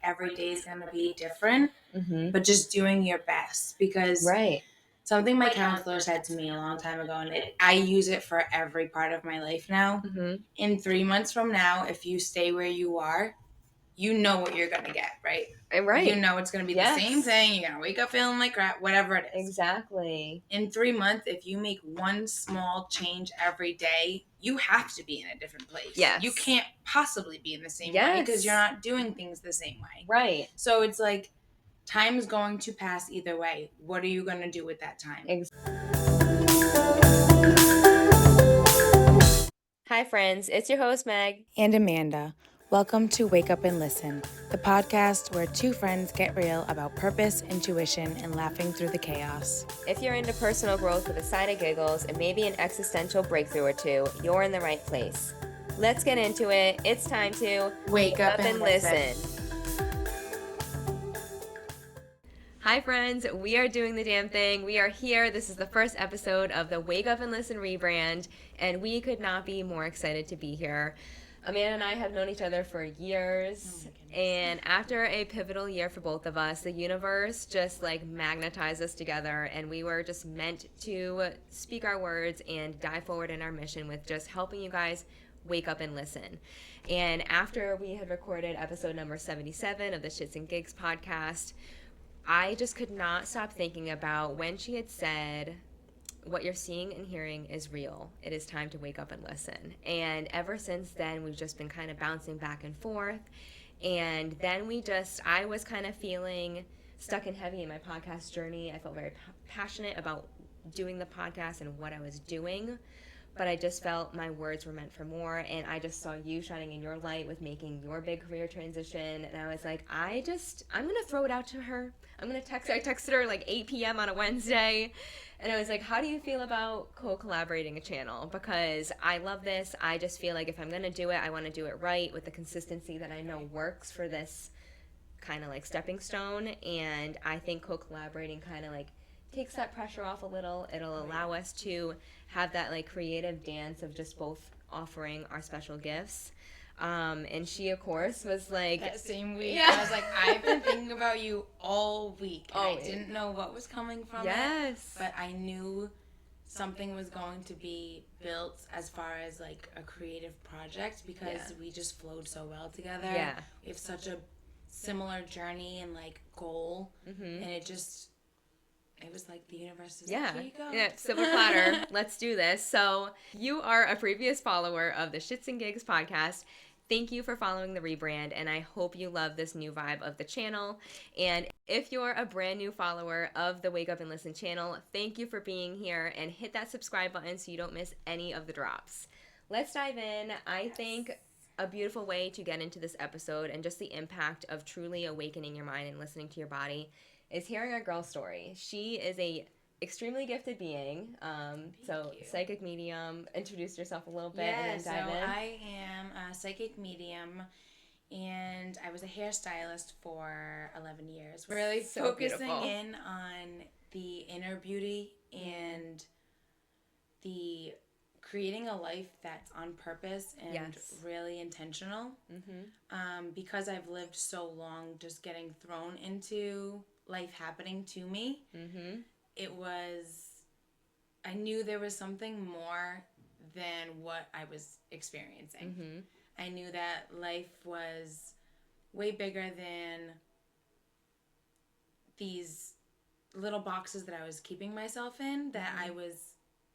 every day is going to be different, Mm-hmm. but just doing your best. Because Right. something my counselor said to me a long time ago, and I use it for every part of my life now. Mm-hmm. In 3 months from now, if you stay where you are, you know what you're going to get, right? You Right. know it's going to be the same thing. You're going to wake up feeling like crap, whatever it is. Exactly. In 3 months, if you make one small change every day, you have to be in a different place. Yes. You can't possibly be in the same way because you're not doing things the same way. Right. So it's like time is going to pass either way. What are you going to do with that time? Hi, friends. It's your host, Meg. And Amanda. Welcome to Wake Up and Listen, the podcast where two friends get real about purpose, intuition, and laughing through the chaos. If you're into personal growth with a side of giggles and maybe an existential breakthrough or two, you're in the right place. Let's get into it. It's time to Wake up and listen. Hi, friends. We are doing the damn thing. We are here. This is the first episode of the Wake Up and Listen rebrand, and we could not be more excited to be here. Amanda and I have known each other for years, and after a pivotal year for both of us, the universe just like magnetized us together, and we were just meant to speak our words and dive forward in our mission with just helping you guys wake up and listen. And after we had recorded episode number 77 of the Shits and Gigs podcast, I just could not stop thinking about when she had said, what you're seeing and hearing is real. It is time to wake up and listen. And ever since then, we've just been kind of bouncing back and forth. And then I was kind of feeling stuck and heavy in my podcast journey. I felt very passionate about doing the podcast and what I was doing. But I just felt my words were meant for more, and I just saw you shining in your light with making your big career transition, and I was like, I'm going to throw it out to her. I'm going to text her. I texted her like 8 p.m. on a Wednesday, and I was like, how do you feel about co-collaborating a channel? Because I love this. I just feel like if I'm going to do it, I want to do it right with the consistency that I know works for this kind of like stepping stone, and I think co-collaborating kind of like takes that pressure off a little. It'll allow us to have that like creative dance of just both offering our special gifts. And she, of course, was like... That same week, Yeah. I was like, I've been thinking about you all week. Oh, I didn't know what was coming from yes. it, but I knew something was going to be built as far as like a creative project because we just flowed so well together. Yeah. We have such a similar journey and like goal, and it was like the universe is like, here you go. Yeah, silver platter. Let's do this. So you are a previous follower of the Shits and Gigs podcast. Thank you for following the rebrand, and I hope you love this new vibe of the channel. And if you're a brand new follower of the Wake Up and Listen channel, thank you for being here, and hit that subscribe button so you don't miss any of the drops. Let's dive in. I think a beautiful way to get into this episode and just the impact of truly awakening your mind and listening to your body is hearing a girl's story. She is a extremely gifted being. So psychic medium. Introduce yourself a little bit and then dive in. I am a psychic medium, and I was a hairstylist for 11 years. Really So focusing beautiful. in on the inner beauty and the creating a life that's on purpose and really intentional. Because I've lived so long just getting thrown into life happening to me, I knew there was something more than what I was experiencing. I knew that life was way bigger than these little boxes that I was keeping myself in, that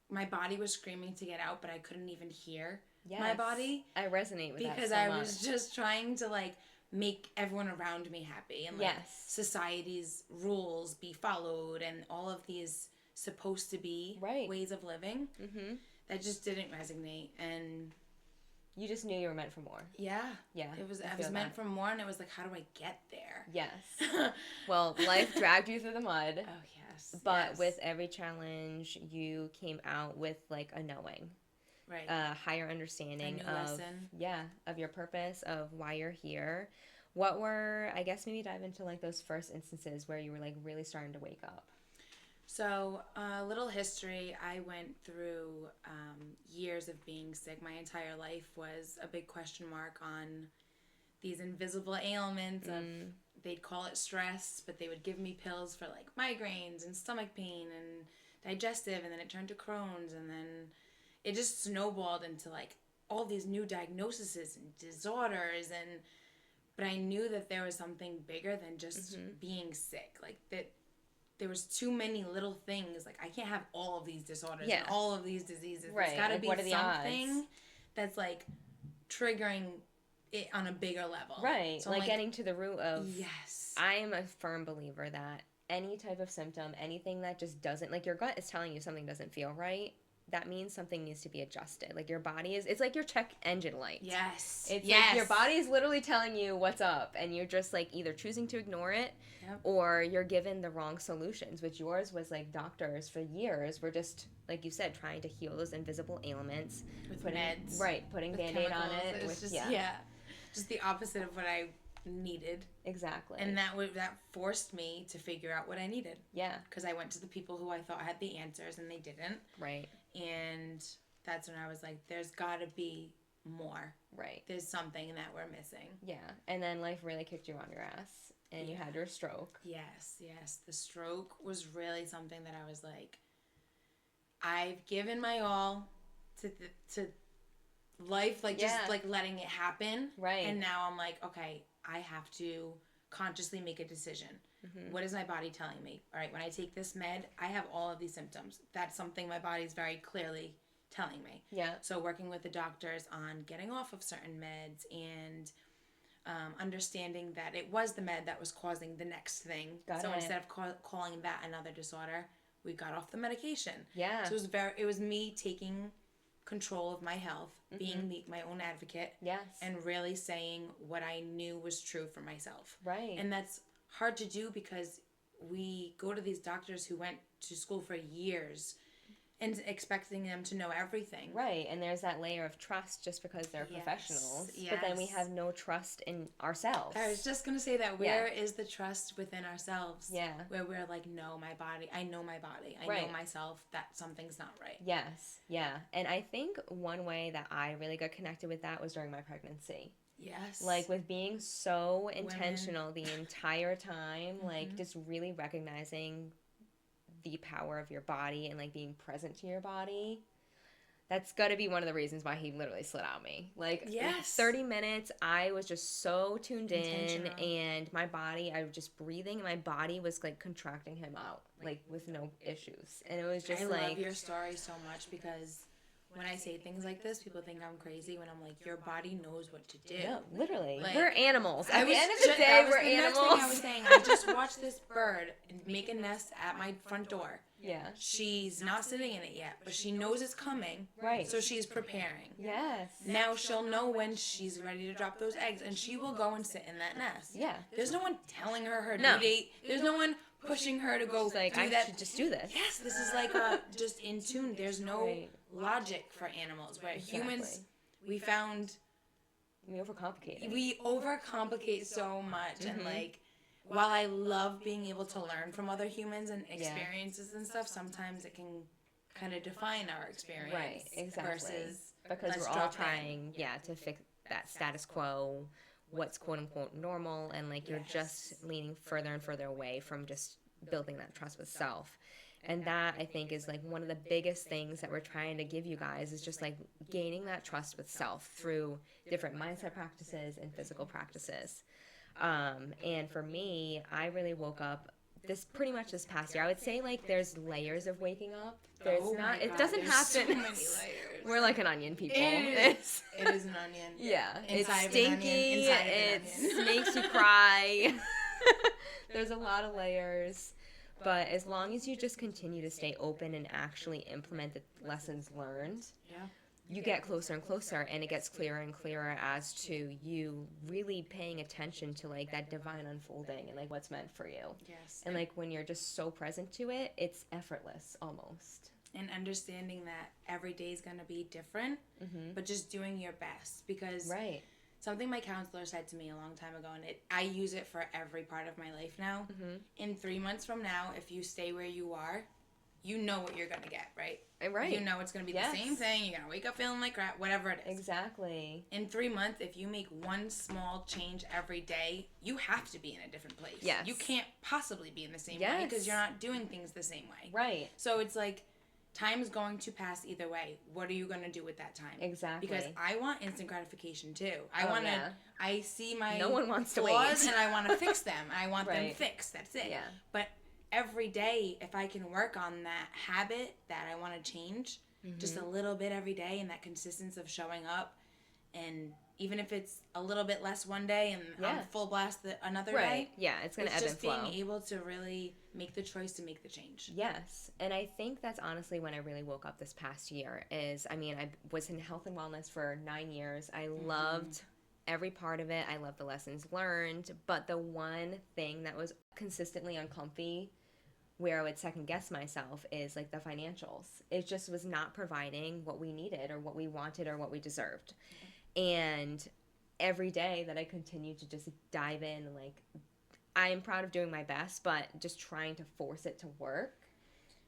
my body was screaming to get out, but I couldn't even hear my body. I resonate with that because so I much. was just trying to like make everyone around me happy and like society's rules be followed and all of these supposed to be ways of living that just didn't resonate. And you just knew you were meant for more. Yeah. I was meant for more, and it was like, how do I get there? Yes. Well, life dragged you through the mud. Oh, yes. But with every challenge, you came out with like a knowing. Right. A higher understanding of your purpose, of why you're here. What were, I guess maybe dive into like those first instances where you were like really starting to wake up. So, a little history. I went through years of being sick. My entire life was a big question mark on these invisible ailments of, they'd call it stress, but they would give me pills for like migraines and stomach pain and digestive, and then it turned to Crohn's, and then it just snowballed into like all these new diagnoses and disorders, but I knew that there was something bigger than just being sick. Like that there was too many little things. Like I can't have all of these disorders and all of these diseases. Right. There's got to like, be something that's like triggering it on a bigger level. Right. So like getting to the root of... Yes. I am a firm believer that any type of symptom, anything that just doesn't... Like your gut is telling you something doesn't feel right, that means something needs to be adjusted. Like your body is... It's like your check engine light. Yes. It's like your body is literally telling you what's up, and you're just like either choosing to ignore it or you're given the wrong solutions, which yours was like doctors for years were just, like you said, trying to heal those invisible ailments. With meds. Right. Putting Band-Aid on it. It was just just the opposite of what I needed. Exactly. And that forced me to figure out what I needed. Yeah. Because I went to the people who I thought had the answers and they didn't. Right. And that's when I was like, there's got to be more. Right. There's something that we're missing. Yeah. And then life really kicked you on your ass and you had your stroke. Yes. The stroke was really something that I was like, I've given my all to life, like just like letting it happen. Right. And now I'm like, okay, I have to consciously make a decision. What is my body telling me? All right, when I take this med, I have all of these symptoms. That's something my body's very clearly telling me. Yeah. So working with the doctors on getting off of certain meds and understanding that it was the med that was causing the next thing. Instead of calling that another disorder, we got off the medication. Yeah. So it was me taking control of my health, being my own advocate. Yes. And really saying what I knew was true for myself. Right. And that's hard to do because we go to these doctors who went to school for years and expecting them to know everything. Right. And there's that layer of trust just because they're professionals. Yes. But then we have no trust in ourselves. I was just going to say that. Where is the trust within ourselves? Yeah. Where we're like, no, my body. I know my body. I know myself that something's not right. Yes. Yeah. And I think one way that I really got connected with that was during my pregnancy. Yes. Like with being so intentional the entire time, like just really recognizing the power of your body and like being present to your body. That's got to be one of the reasons why he literally slid on me. Like 30 minutes, I was just so tuned in and my body, I was just breathing and my body was like contracting him out like with no issues. And it was just I love your story so much because when I say things like this, people think I'm crazy when I'm like, your body knows what to do. No, literally. Like, we're animals. At the end of the day, we're animals. Next thing I was saying, I just watched this bird make a nest at my front door. Yeah. She's not sitting in it yet, but she knows it's coming. Right. So she's preparing. Yes. Now she'll know when she's ready to drop those eggs, and she will go and sit in that nest. Yeah. There's no one telling her due date. There's no one pushing her to go like, do that. Should just do this. Yes, this is like just in tune. There's no logic for animals. Where humans, we overcomplicate. We overcomplicate so much, and like, while I love being able to learn from other humans and experiences and stuff, sometimes it can kind of define our experience. Right, exactly. Versus because we're all trying, to fix that status quo, what's quote unquote normal, and like you're just leaning further and further away from just building that trust with self. And that, I think, is like one of the biggest things that we're trying to give you guys is just like gaining that trust with self through different mindset practices and physical practices. And for me, I really woke up pretty much this past year. I would say like there's layers of waking up. It doesn't happen. So many layers. We're like an onion, people. It is an onion. Yeah. Inside it's stinky. It makes you cry. There's a lot of layers. But as long as you just continue to stay open and actually implement the lessons learned, you get closer and closer, and it gets clearer and clearer as to you really paying attention to like that divine unfolding and like what's meant for you. Yes. And like when you're just so present to it, it's effortless almost. And understanding that every day is going to be different, but just doing your best. Because something my counselor said to me a long time ago, and I use it for every part of my life now. In 3 months from now, if you stay where you are, you know what you're going to get, right? Right. You know it's going to be the same thing. You're going to wake up feeling like crap, whatever it is. Exactly. In 3 months, if you make one small change every day, you have to be in a different place. Yes. You can't possibly be in the same way because you're not doing things the same way. Right. So it's like, time is going to pass either way. What are you going to do with that time? Exactly. Because I want instant gratification too. I see my no one wants flaws to wait. and I want to fix them. I want them fixed. That's it. Yeah. But every day, if I can work on that habit that I want to change, just a little bit every day, and that consistency of showing up, and even if it's a little bit less one day and I'm full blast another day. Yeah, it's going to ebb and flow. Just being able to really make the choice to make the change. Yes. And I think that's honestly when I really woke up this past year is, I mean, I was in health and wellness for 9 years. I loved every part of it. I loved the lessons learned. But the one thing that was consistently uncomfy, where I would second guess myself, is like the financials. It just was not providing what we needed or what we wanted or what we deserved. And every day that I continued to just dive in, like, I am proud of doing my best, but just trying to force it to work,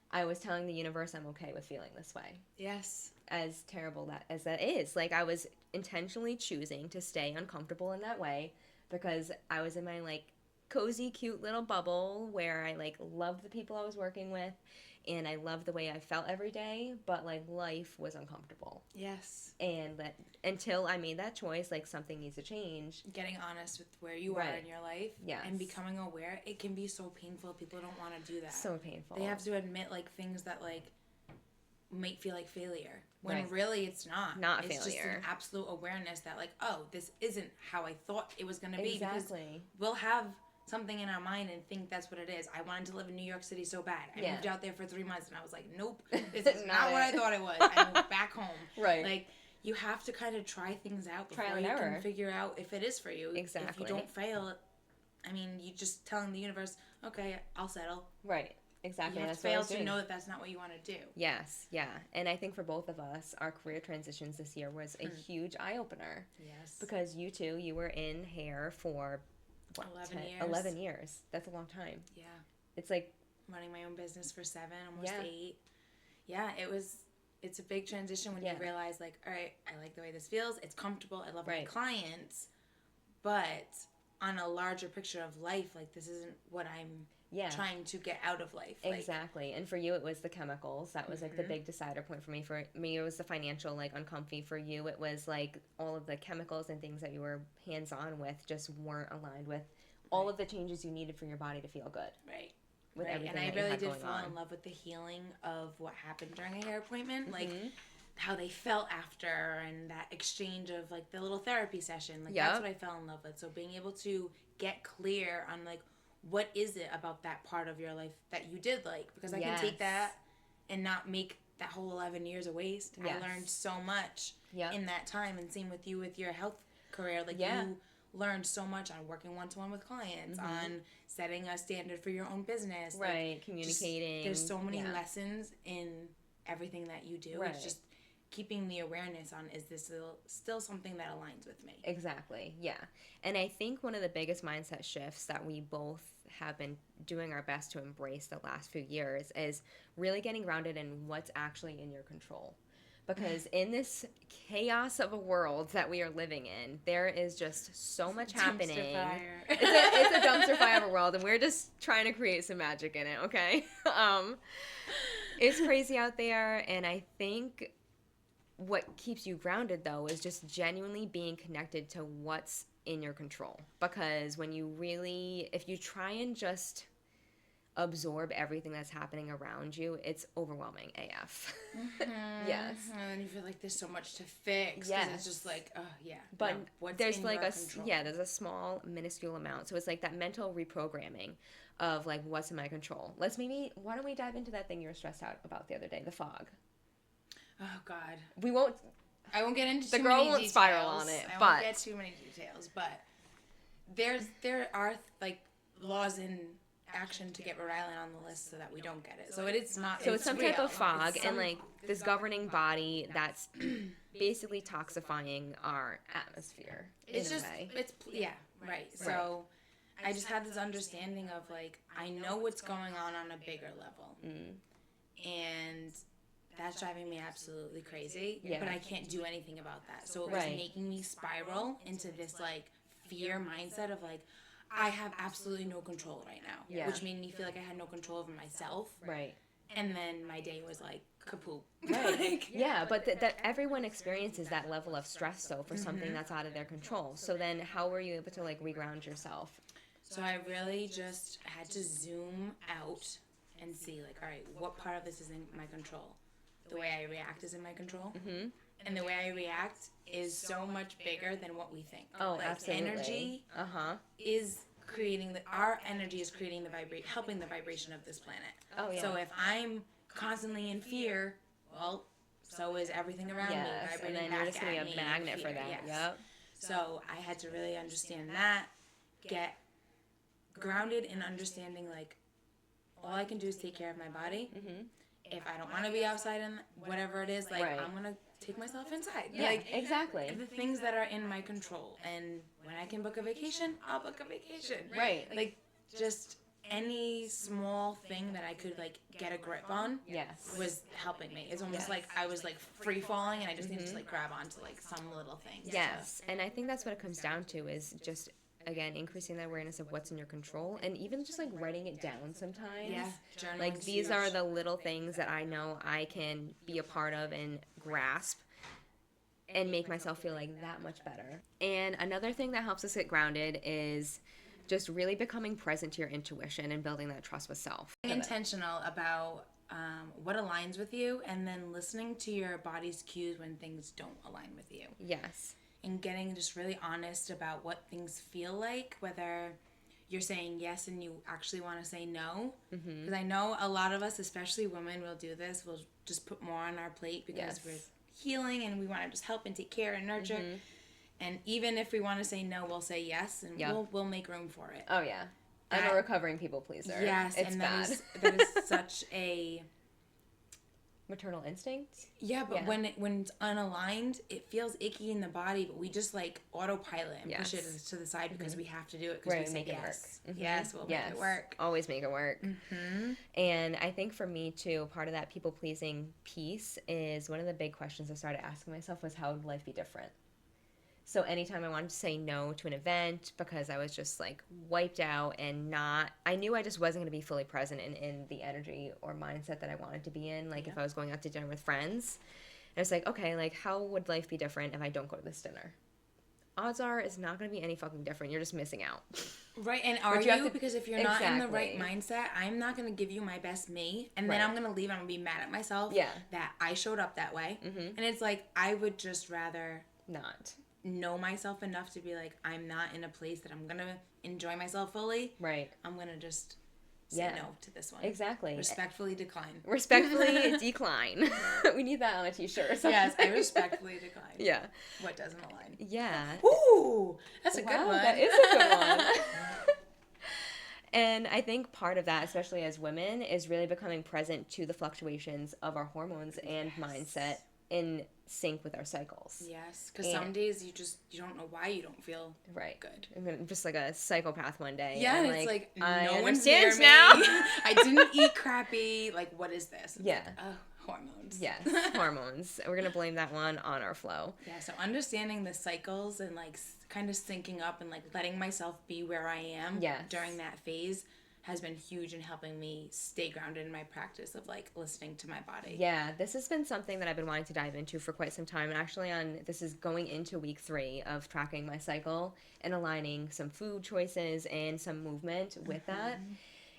I was telling the universe I'm okay with feeling this way. Yes. As terrible as that is. Like, I was intentionally choosing to stay uncomfortable in that way because I was in my, like, cozy, cute little bubble where I, like, loved the people I was working with and I loved the way I felt every day, but, like, life was uncomfortable. Yes. And that until I made that choice, like, something needs to change. Getting honest with where you are in your life. Yes. And becoming aware. It can be so painful. People don't want to do that. So painful. They have to admit, like, things that, like, might feel like failure. When really it's not. Not it's failure. It's just an absolute awareness that, like, oh, this isn't how I thought it was going to be. Exactly. Because we'll have something in our mind and think that's what it is. I wanted to live in New York City so bad. I moved out there for 3 months and I was like, nope, this is not what I thought it was. I moved back home. Right. Like, you have to kind of try things out before Trial and you error. can figure out if it is for you. Exactly. If you don't fail, I mean, you just telling the universe, okay, I'll settle. Right. Exactly. You have to fail to know that that's not what you want to do. Yes. Yeah. And I think for both of us, our career transitions this year was a huge eye-opener. Yes. Because you were in hair for... 11 years. That's a long time. Yeah. It's like... running my own business for 7, almost 8. Yeah, it's a big transition when you realize, like, all right, I like the way this feels. It's comfortable. I love my clients. But on a larger picture of life, like, this isn't what I'm trying to get out of life. Exactly. And for you, it was the chemicals. That was, like, the big decider point for me. For me, it was the financial, like, uncomfy. For you, it was, like, all of the chemicals and things that you were hands-on with just weren't aligned with all of the changes you needed for your body to feel good. Right. With everything and I that really you did had fall going in love with the healing of what happened during a hair appointment. Like, how they felt after and that exchange of, like, the little therapy session. Like, that's what I fell in love with. So being able to get clear on, like, what is it about that part of your life that you did like? Because I can take that and not make that whole 11 years a waste. I learned so much in that time. And same with you with your health career. Like, you learned so much on working one-to-one with clients, on setting a standard for your own business. Right, like, communicating. There's so many lessons in everything that you do. It's just keeping the awareness on, is this still something that aligns with me? Exactly, yeah. And I think one of the biggest mindset shifts that we both have been doing our best to embrace the last few years is really getting grounded in what's actually in your control. Because in this chaos of a world that we are living in, there is just so much happening. Fire. It's a dumpster fire of a world, and we're just trying to create some magic in it, okay? It's crazy out there, and I think what keeps you grounded, though, is just genuinely being connected to what's in your control. Because when you really, if you try and just absorb everything that's happening around you, it's overwhelming AF. Yes. And then you feel like there's so much to fix. Yes. It's just like, oh, yeah. But no, what's there's in like your control? there's a small, minuscule amount. So it's like that mental reprogramming of, like, what's in my control. Why don't we dive into that thing you were stressed out about the other day, the fog? Oh, God. I won't get into the too girl many won't details. spiral on it, I but won't get too many details, but there are, like, laws in action to get Rhode Island on the list so that we don't get it. So it's not. So it's some real. type of fog, and, like, this governing body that's basically toxifying our atmosphere. It's just right. So I just had this understanding of, like, I know what's going on a bigger level. and that's driving me absolutely crazy. Yeah. But I can't do anything about that. So it was making me spiral into this like fear mindset of like, I have absolutely no control right now, which made me feel like I had no control over myself. Right. And then my day was like kaput. Right. Like, yeah, but that everyone experiences that level of stress though for something that's out of their control. So then how were you able to like reground yourself? So I really just had to zoom out and see like, all right, what part of this is in my control? The way I react is in my control. Mm-hmm. And the way I react is so much bigger than what we think. Oh, like, absolutely. Energy is creating our energy is creating helping the vibration of this planet. Oh, yeah. So if I'm constantly in fear, well, so is everything around me vibrating and then back you're just gonna at be me a magnet for fear. that. Yes. Yep. So I had to really understand that, get grounded in understanding like all I can do is take care of my body. Mm-hmm. If I don't want to be outside and whatever it is, like I'm gonna take myself inside. Yeah, like, exactly. The things that are in my control, and when I can book a vacation, I'll book a vacation. Right. Like just any small thing that I could like get a grip on. Was helping me. It's almost like I was like free falling, and I just needed to like grab onto like some little things. Yes, and I think that's what it comes down to is just. Again, increasing that awareness of what's in your control and even just like writing it down sometimes. Yeah, like these are the little things that I know I can be a part of and grasp and make myself feel like that much better. And another thing that helps us get grounded is just really becoming present to your intuition and building that trust with self. Being intentional about what aligns with you, and then listening to your body's cues when things don't align with you. Yes. And getting just really honest about what things feel like, whether you're saying yes and you actually want to say no. Because I know a lot of us, especially women, will do this. We'll just put more on our plate because we're healing and we want to just help and take care and nurture. And even if we want to say no, we'll say yes, and we'll make room for it. Oh, yeah. I'm a recovering people pleaser. Yes, it's and bad. that is such a... maternal instinct. Yeah, but when it's unaligned, it feels icky in the body, but we just like autopilot and push it to the side because we have to do it because we say make it yes. work. Yes, we'll make it work. Always make it work. And I think for me too, part of that people pleasing piece is one of the big questions I started asking myself was, how would life be different? So anytime I wanted to say no to an event because I was just like wiped out and I knew I just wasn't going to be fully present in the energy or mindset that I wanted to be in. Like if I was going out to dinner with friends, and it's like, okay, like how would life be different if I don't go to this dinner? Odds are it's not going to be any fucking different. You're just missing out. Right, and because if you're not in the right mindset, I'm not going to give you my best me, and then I'm going to leave, I'm going to be mad at myself that I showed up that way. And it's like, I would just rather not know myself enough to be like, I'm not in a place that I'm gonna enjoy myself fully. Right. I'm gonna just say no to this one. Exactly. Respectfully decline. Respectfully decline. We need that on a t-shirt or something. Yes, I respectfully decline. Yeah. What doesn't align. Yeah. Ooh, that's a good one. That is a good one. And I think part of that, especially as women, is really becoming present to the fluctuations of our hormones and mindset in sync with our cycles. Yes, because some days you don't know why you don't feel good. I'm just like a psychopath one day. Yeah, and it's like I no one's near me. Now. I didn't eat crappy. Like, what is this? It's like, hormones. Yes, hormones. We're gonna blame that one on our flow. Yeah, so understanding the cycles and like kind of syncing up and like letting myself be where I am during that phase has been huge in helping me stay grounded in my practice of like listening to my body. Yeah, this has been something that I've been wanting to dive into for quite some time. And actually this is going into week 3 of tracking my cycle and aligning some food choices and some movement with that.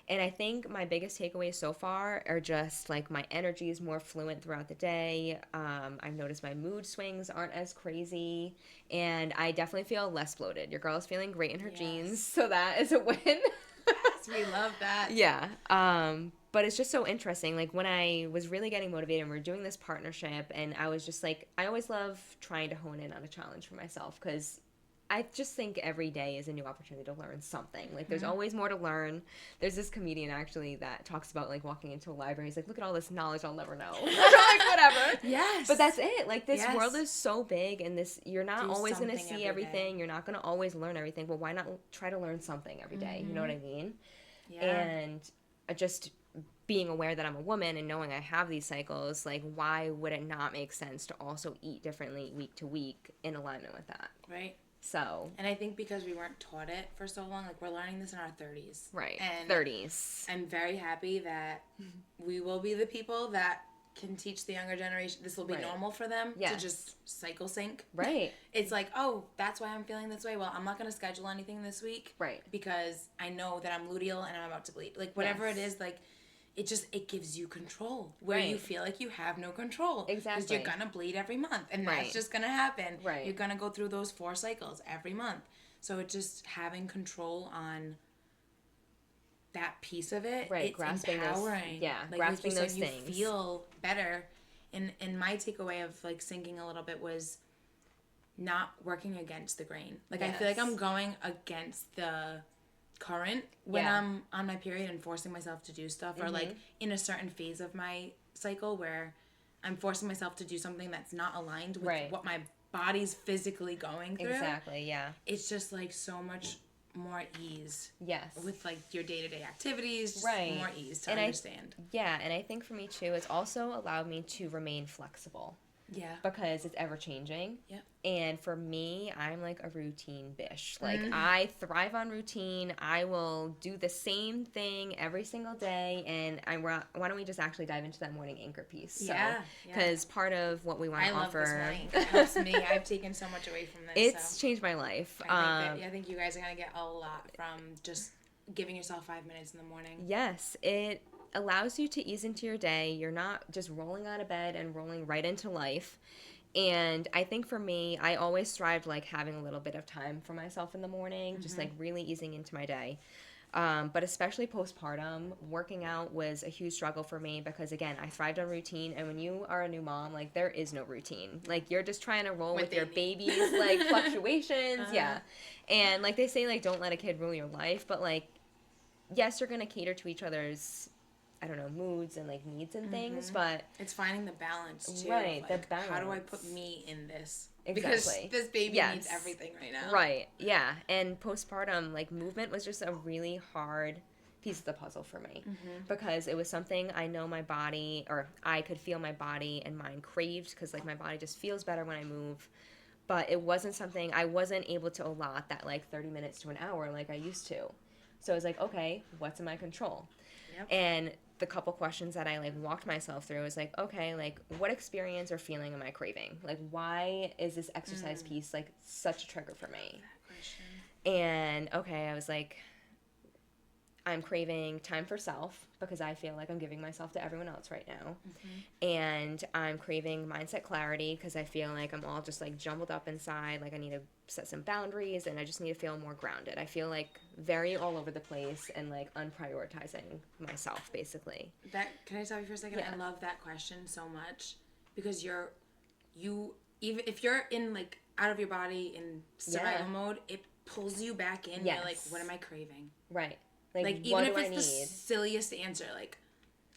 And I think my biggest takeaways so far are just like my energy is more fluent throughout the day. I've noticed my mood swings aren't as crazy, and I definitely feel less bloated. Your girl is feeling great in her jeans, so that is a win. Yes, we love that. Yeah. But it's just so interesting. Like when I was really getting motivated and we were doing this partnership, and I was just like, I always love trying to hone in on a challenge for myself because I just think every day is a new opportunity to learn something. Like there's always more to learn. There's this comedian actually that talks about like walking into a library. He's like, look at all this knowledge I'll never know. Like whatever. Yes. But that's it. Like this world is so big, and you're not always going to see everything. You're not going to always learn everything. But why not try to learn something every day? You know what I mean? Yeah. And just being aware that I'm a woman and knowing I have these cycles, like, why would it not make sense to also eat differently week to week in alignment with that? Right. So. And I think because we weren't taught it for so long, like, we're learning this in our 30s. Right. And 30s. I'm very happy that we will be the people that can teach the younger generation. This will be normal for them to just cycle sync. Right. It's like, oh, that's why I'm feeling this way. Well, I'm not going to schedule anything this week. Right. Because I know that I'm luteal and I'm about to bleed. Like, whatever it is, like, it gives you control where you feel like you have no control. Exactly. Because you're going to bleed every month. And that's just going to happen. Right. You're going to go through those 4 cycles every month. So it's just having control on that piece of it. Right. It's grasping empowering. Those, like grasping you said, those things. You feel better. And my takeaway of, like, sinking a little bit was not working against the grain. Like, I feel like I'm going against the current when I'm on my period and forcing myself to do stuff, or like in a certain phase of my cycle where I'm forcing myself to do something that's not aligned with what my body's physically going through. Exactly, yeah. It's just like so much more ease. Yes. With like your day-to-day activities, just more ease to understand. And I think for me too, it's also allowed me to remain flexible. Yeah. Because it's ever changing. Yep. And for me, I'm like a routine bish. Like, I thrive on routine. I will do the same thing every single day. And why don't we just actually dive into that morning anchor piece? Yeah. Because part of what we want to offer. I love this morning. It helps me. I've taken so much away from this. It's changed my life. I think you guys are going to get a lot from just giving yourself 5 minutes in the morning. Yes. It allows you to ease into your day. You're not just rolling out of bed and rolling right into life. And I think for me, I always strived like having a little bit of time for myself in the morning, just like really easing into my day. But especially postpartum, working out was a huge struggle for me because, again, I thrived on routine. And when you are a new mom, like, there is no routine. Like, you're just trying to roll with your baby's, like, fluctuations. Yeah. And, like, they say, like, don't let a kid rule your life. But, like, yes, you're going to cater to each other's, I don't know, moods and, like, needs and things, but... It's finding the balance, too. Right, like, the balance. How do I put me in this? Exactly. Because this baby needs everything right now. Right, yeah. And postpartum, like, movement was just a really hard piece of the puzzle for me. Because it was something I know my body, or I could feel my body and mind craved, because, like, my body just feels better when I move. But it wasn't something, I wasn't able to allot that, like, 30 minutes to an hour like I used to. So I was like, okay, what's in my control? Yep. And the couple questions that I, like, walked myself through was like, okay, like, what experience or feeling am I craving? Like, why is this exercise piece, like, such a trigger for me? And, okay, I was like, I'm craving time for self because I feel like I'm giving myself to everyone else right now. And I'm craving mindset clarity because I feel like I'm all just, like, jumbled up inside. Like, I need to set some boundaries and I just need to feel more grounded. I feel like very all over the place and, like, unprioritizing myself, basically. Can I stop you for a second? Yeah. I love that question so much because even if you're in, like, out of your body in survival mode, it pulls you back in. Yes. You're like, what am I craving? Right. Like even if it's the silliest answer, like,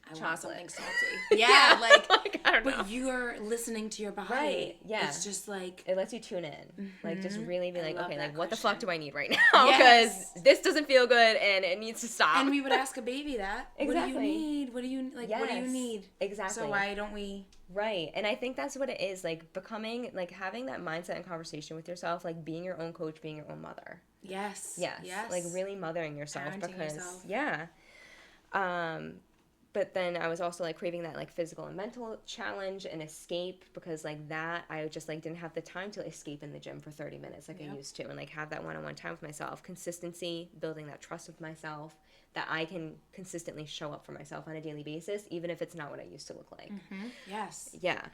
I want something salty. Yeah, like I don't know. But you're listening to your body. Right, yeah. It's just like... It lets you tune in. Like, just really be like, okay, like, what the fuck do I need right now? Because this doesn't feel good and it needs to stop. And we would ask a baby that. Exactly. What do you need? What do you, like, what do you need? Exactly. So why don't we... Right. And I think that's what it is, like, becoming, like, having that mindset and conversation with yourself, like, being your own coach, being your own mother. Yes. Like, really mothering yourself. Parenting yourself. Yeah. But then I was also, like, craving that, like, physical and mental challenge and escape because, like, that I just, like, didn't have the time to escape in the gym for 30 minutes like I used to and, like, have that one-on-one time with myself. Consistency, building that trust with myself, that I can consistently show up for myself on a daily basis, even if it's not what I used to look like. Yes. Yeah.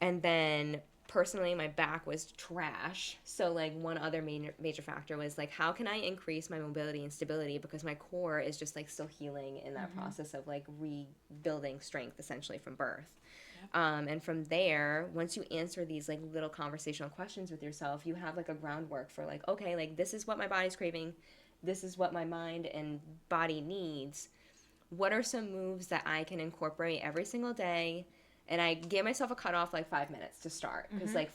And then... personally, my back was trash. So, like, one other major factor was, like, how can I increase my mobility and stability because my core is just, like, still healing in that process of, like, rebuilding strength, essentially, from birth. Yep. And from there, once you answer these, like, little conversational questions with yourself, you have, like, a groundwork for, like, okay, like, this is what my body's craving. This is what my mind and body needs. What are some moves that I can incorporate every single day? And I gave myself a cutoff, like, 5 minutes to start. Because, like,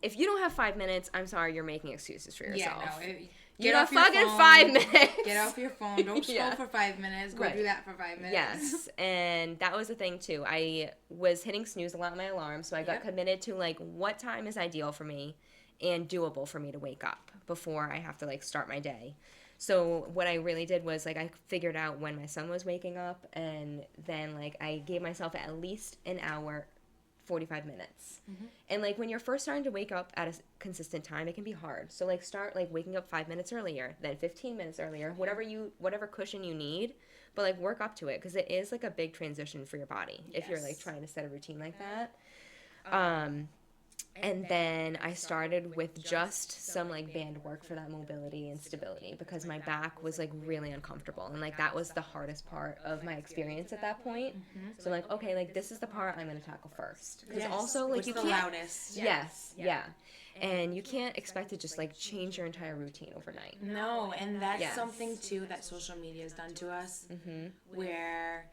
if you don't have 5 minutes, I'm sorry, you're making excuses for yourself. Yeah, no. You know, fucking 5 minutes. Get off your phone. Don't scroll for 5 minutes. Go do that for 5 minutes. Yes, and that was the thing, too. I was hitting snooze a lot on my alarm, so I got committed to, like, what time is ideal for me and doable for me to wake up before I have to, like, start my day. So what I really did was, like, I figured out when my son was waking up, and then, like, I gave myself at least an hour, 45 minutes. Mm-hmm. And, like, when you're first starting to wake up at a consistent time, it can be hard. So, like, start, like, waking up 5 minutes earlier, then 15 minutes earlier, whatever cushion you need, but, like, work up to it, because it is, like, a big transition for your body if you're, like, trying to set a routine like that. And then I started with just some, like, band work for that mobility and stability because my back was, like, really uncomfortable. And, like, that was the hardest part of my experience at that point. Mm-hmm. So I'm like, okay, like, this is the part I'm going to tackle first. Because also, like, you can't... the loudest. Yes, yeah. And you can't expect to just, like, change your entire routine overnight. No, and that's something, too, that social media has done to us. Mm-hmm. Where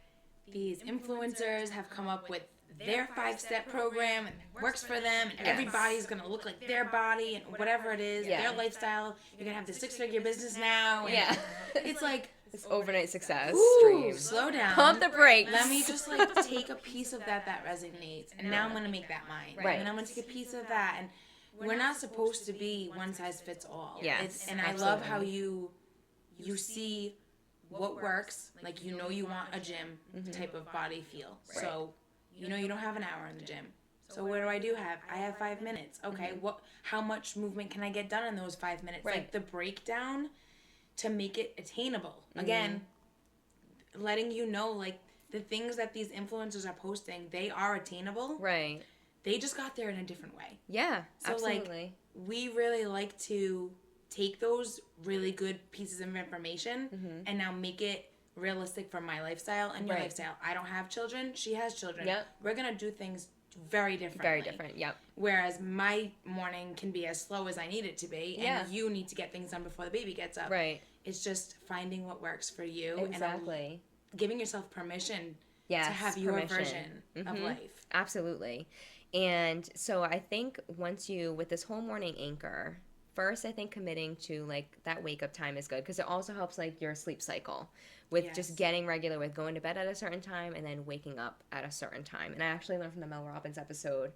these influencers have come up with their 5-step program and it works for them and everybody's going to look like their body and whatever it is, their lifestyle. You're going to have the 6-figure business now. And it's like... This overnight success dream. Slow down. Pump the brakes. Let me just, like, take a piece of that resonates. And now I'm going to make that mine. Right. And I'm going to take a piece of that. And we're not supposed to be one size fits all. Yes. And I love how you see what works. Like, you know you want a gym type of body feel. Right. So... You know you don't have an hour in the gym. So what do I have? I have 5 minutes. Okay, how much movement can I get done in those 5 minutes? Right. Like the breakdown to make it attainable. Mm-hmm. Again, letting you know, like, the things that these influencers are posting, they are attainable. Right. They just got there in a different way. Yeah, so, absolutely. Like, we really like to take those really good pieces of information and now make it realistic for my lifestyle and your lifestyle. I don't have children. She has children. Yep. We're going to do things very differently. Very different, yep. Whereas my morning can be as slow as I need it to be, and you need to get things done before the baby gets up. Right. It's just finding what works for you. Exactly. And giving yourself permission to have your version of life. Absolutely. And so I think once you, with this whole morning anchor, first I think committing to, like, that wake up time is good because it also helps, like, your sleep cycle with just getting regular with going to bed at a certain time and then waking up at a certain time. And I actually learned from the Mel Robbins episode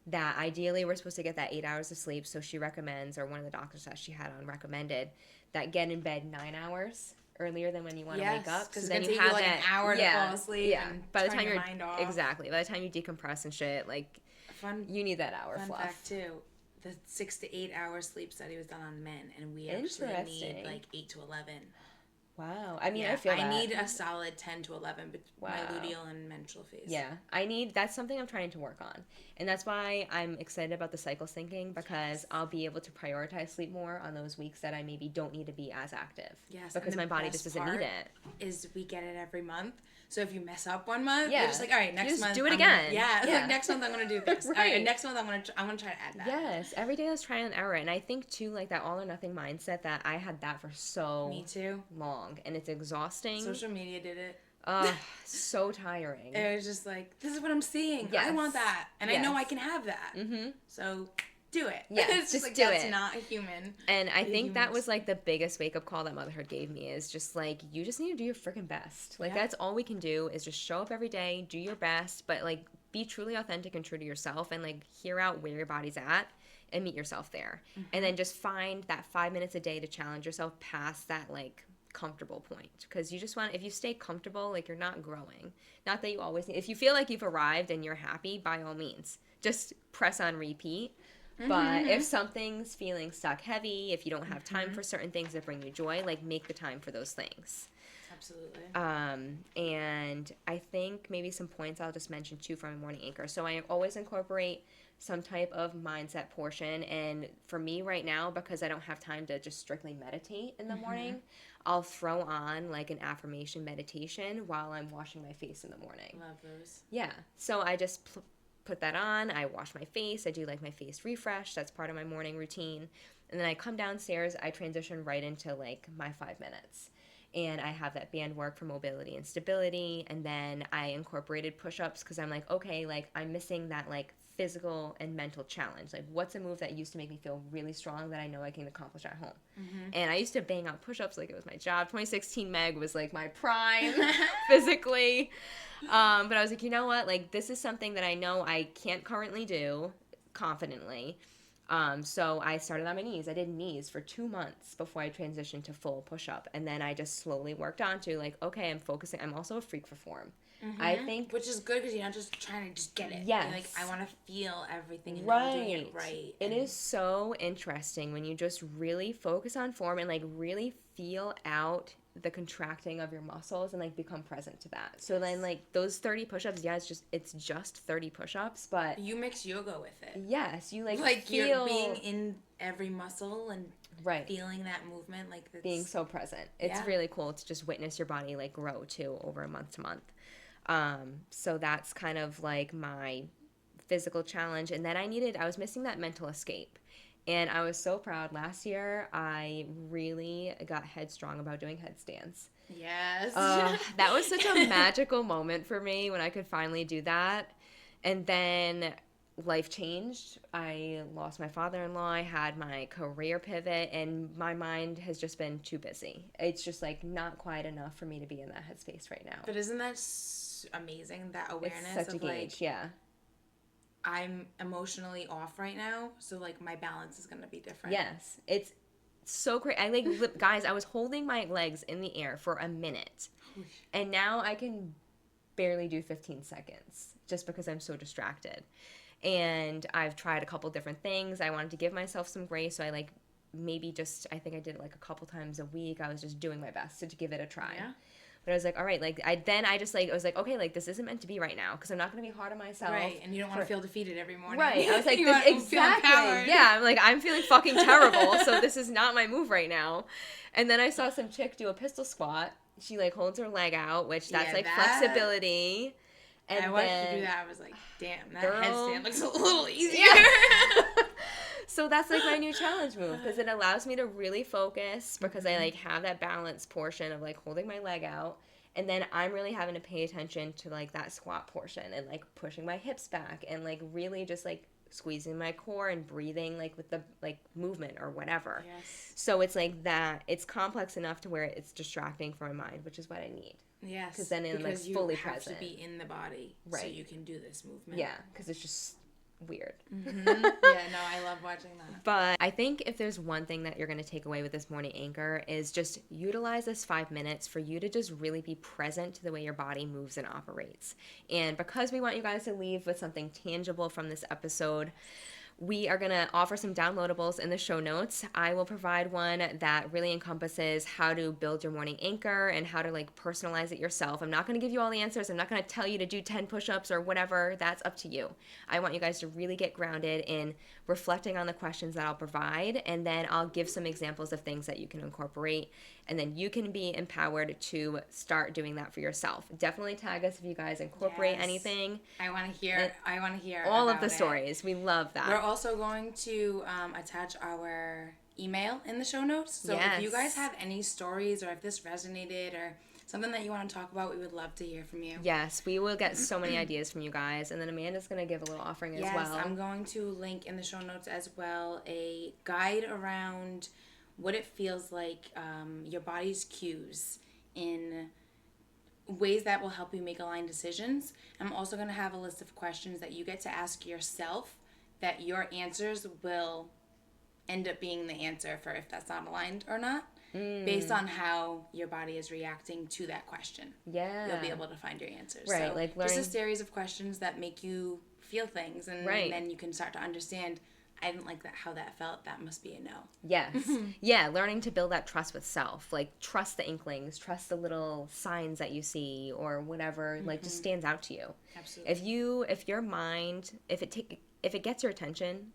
that ideally we're supposed to get that 8 hours of sleep. So she recommends, or one of the doctors that she had on recommended, that get in bed 9 hours earlier than when you want to wake up. Because then you have like an hour to fall asleep and by the time your mind off. Exactly. By the time you decompress and shit, like, you need that hour fluff. Fun fact, too. The 6 to 8 hour sleep study was done on men, and we actually need like 8 to 11. Wow. I mean, I feel that. I need a solid 10 to 11, but my luteal and menstrual phase. Yeah. That's something I'm trying to work on. And that's why I'm excited about the cycle syncing, because I'll be able to prioritize sleep more on those weeks that I maybe don't need to be as active. Yes. Because my body just doesn't need it. Is we get it every month. So if you mess up 1 month, you're just like, all right, next month. do it again. Like, next month I'm going to do this. Right. All right, next month I'm going to try to add that. Yes. Every day I was trying an error. And I think, too, like, that all or nothing mindset, that I had that for so Me too. long. And it's exhausting. Social media did it. So tiring. It was just like, this is what I'm seeing. Yes. I want that. And I know I can have that. Mm-hmm. So... do it. Yeah, it's just like, do that's it. Not a human. And I think that was, like, the biggest wake-up call that motherhood gave me, is just, like, you just need to do your freaking best. Like, that's all we can do, is just show up every day, do your best, but, like, be truly authentic and true to yourself, and, like, hear out where your body's at and meet yourself there. Mm-hmm. And then just find that 5 minutes a day to challenge yourself past that, like, comfortable point. Because you just want, if you stay comfortable, like, you're not growing. Not that you always need, if you feel like you've arrived and you're happy, by all means, just press on repeat. But if something's feeling stuck heavy, if you don't have time for certain things that bring you joy, like, make the time for those things. Absolutely. And I think maybe some points I'll just mention, too, from a morning anchor. So I always incorporate some type of mindset portion. And for me right now, because I don't have time to just strictly meditate in the morning, I'll throw on, like, an affirmation meditation while I'm washing my face in the morning. Love those. Yeah. So I just... put that on, I wash my face, I do, like, my face refresh, that's part of my morning routine, and then I come downstairs, I transition right into, like, my 5 minutes, and I have that band work for mobility and stability, and then I incorporated push-ups, because I'm like, okay, like, I'm missing that, like, physical and mental challenge. Like, what's a move that used to make me feel really strong that I know I can accomplish at home? And I used to bang out push-ups like it was my job. 2016 Meg was like my prime physically. But I was like, you know what? Like, this is something that I know I can't currently do confidently. So I started on my knees. I did knees for 2 months before I transitioned to full push-up. And then I just slowly worked on to like, okay, I'm focusing. I'm also a freak for form. I think. Which is good because you're not just trying to just get it. Yes. You're like, I want to feel everything and Right. I'm doing it right. It is so interesting when you just really focus on form and like really feel out the contracting of your muscles and like become present to that. So then like those 30 push-ups, yeah, it's just 30 push-ups, but you mix yoga with it. Yes, you like feel you're being in every muscle and right. feeling that movement, like that's, being so present. It's really cool to just witness your body like grow too over month to month. So that's kind of like my physical challenge. And then I was missing that mental escape. And I was so proud. Last year, I really got headstrong about doing headstands. Yes. That was such a magical moment for me when I could finally do that. And then life changed. I lost my father-in-law. I had my career pivot, and my mind has just been too busy. It's just like not quite enough for me to be in that headspace right now. But isn't that amazing, that awareness? It's such of a gauge, like, yeah. I'm emotionally off right now, so like my balance is gonna be different. Yes, it's so crazy. I like guys. I was holding my legs in the air for a minute, and now I can barely do 15 seconds just because I'm so distracted. And I've tried a couple different things. I wanted to give myself some grace, so I like maybe just I think I did it like a couple times a week. I was just doing my best to give it a try. Yeah. But I was like, all right, like I was like, okay, like this isn't meant to be right now because I'm not going to be hard on myself. Right, and you don't want to feel defeated every morning. Right. I was like, exactly. Yeah, I'm like, I'm feeling fucking terrible, so this is not my move right now. And then I saw some chick do a pistol squat. She like holds her leg out, which that's flexibility. And I wanted to do that. I was like, damn, that girl, headstand looks a little easier. Yeah. So that's like my new challenge move because it allows me to really focus because I like have that balance portion of like holding my leg out, and then I'm really having to pay attention to like that squat portion and like pushing my hips back and like really just like squeezing my core and breathing like with the like movement or whatever. Yes. So it's like that. It's complex enough to where it's distracting from my mind, which is what I need. Yes. Because then I'm like fully present. You have to be in the body, right? So you can do this movement. Yeah, because it's just weird. Mm-hmm. Yeah, no, I love watching that. But I think if there's one thing that you're going to take away with this morning anchor is just utilize this 5 minutes for you to just really be present to the way your body moves and operates. And because we want you guys to leave with something tangible from this episode, we are going to offer some downloadables in the show notes. I will provide one that really encompasses how to build your morning anchor and how to like personalize it yourself. I'm not going to give you all the answers. I'm not going to tell you to do 10 push-ups or whatever. That's up to you. I want you guys to really get grounded in reflecting on the questions that I'll provide, and then I'll give some examples of things that you can incorporate, and then you can be empowered to start doing that for yourself. Definitely tag us if you guys incorporate anything. I want to hear all of the stories. We love that. We're also going to attach our email in the show notes. So if you guys have any stories or if this resonated or something that you want to talk about, we would love to hear from you. Yes, we will get so many ideas from you guys. And then Amanda's going to give a little offering as well. Yes, I'm going to link in the show notes as well a guide around what it feels like, your body's cues in ways that will help you make aligned decisions. I'm also going to have a list of questions that you get to ask yourself that your answers will end up being the answer for if that's not aligned or not. Based on how your body is reacting to that question. Yeah. You'll be able to find your answers. Right. So like learning... just a series of questions that make you feel things, and then you can start to understand, I didn't like that how that felt, that must be a no. Yes. Yeah, learning to build that trust with self. Like trust the inklings, trust the little signs that you see or whatever like just stands out to you. Absolutely. If your mind, if it gets your attention,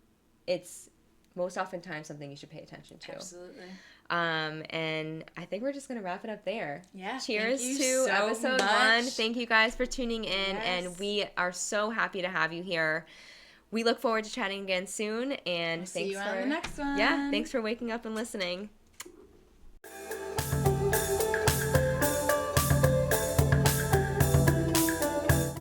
it's most oftentimes something you should pay attention to. Absolutely. And I think we're just going to wrap it up there. Yeah. Cheers to episode 1. Thank you guys for tuning in. Yes. And we are so happy to have you here. We look forward to chatting again soon. And see you on the next one. Yeah. Thanks for waking up and listening.